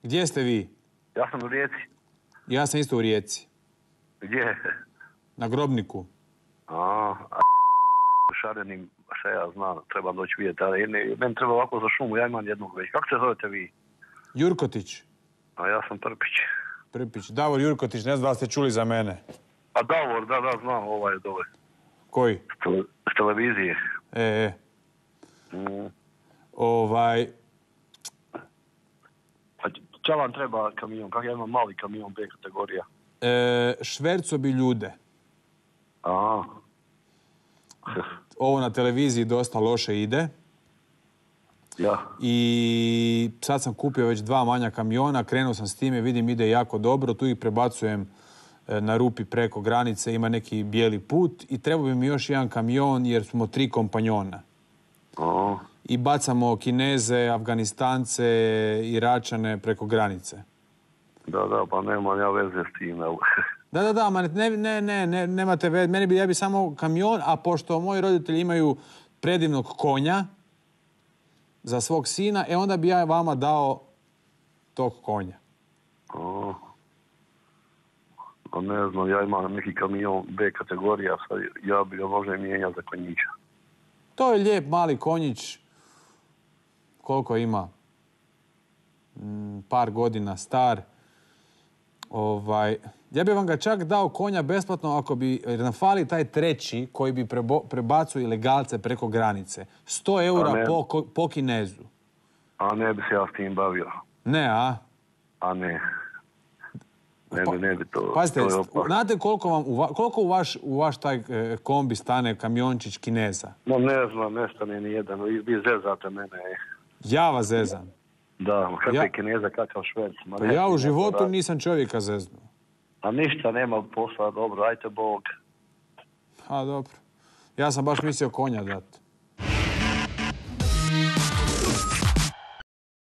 Gdje ste vi? Ja sam u Rijeci. Ja sam isto u Rijeci. Gdje? Na Grobniku. Šarenim, šta ja znam, trebam doći vidjeti, ali meni treba ovako za šumu, ja imam jednog već. Kako se zovete vi? Jurkotić. A ja sam Prpić. Prpić. Davor Jurkotić, ne znam da li ste čuli za mene. A Davor, da, znam, ovaj je dole. Koji? S televizije. Ča vam treba kamion? Kako ja imam mali kamion B kategorija? Šverco bi ljude. Aha. Ovo na televiziji dosta loše ide. Ja. I sad sam kupio već 2 manja kamiona, krenuo sam s time, vidim ide jako dobro, tu ih prebacujem na rupi preko granice, ima neki bijeli put i treba bi mi još jedan kamion jer smo 3 kompanjona. Aha. I bacamo Kineze, Afganistance, Iračane preko granice. Da, pa nemam ja veze s tim. Da, ma nemate veze. Ja bi samo kamion, a pošto moji roditelji imaju predivnog konja za svog sina, onda bi ja vama dao tog konja. A ne znam, ja imam neki kamion B kategorija, sad ja bi ga možda mijenjao za konjića. To je lijep mali konjić. Koliko ima? Par godina star. Ja bi vam ga čak dao konja besplatno ako bi, jer nam fali taj treći koji bi prebacuo ilegalce preko granice. 100 eura po Kinezu. A ne bi se ja s tim bavio. Ne, a? A ne. Ne bi to... Pazite, znate koliko u vaš taj kombi stane kamiončić Kineza? No ne znam, ne stane ni jedan. Vi zezate mene. Ja vas zezam. Da, kakav je Kineza, kakav Šverc. Ja u životu nisam čovjeka zeznuo. A ništa, nema posla, dobro, ajte Bog. A dobro. Ja sam baš mislio konja dati.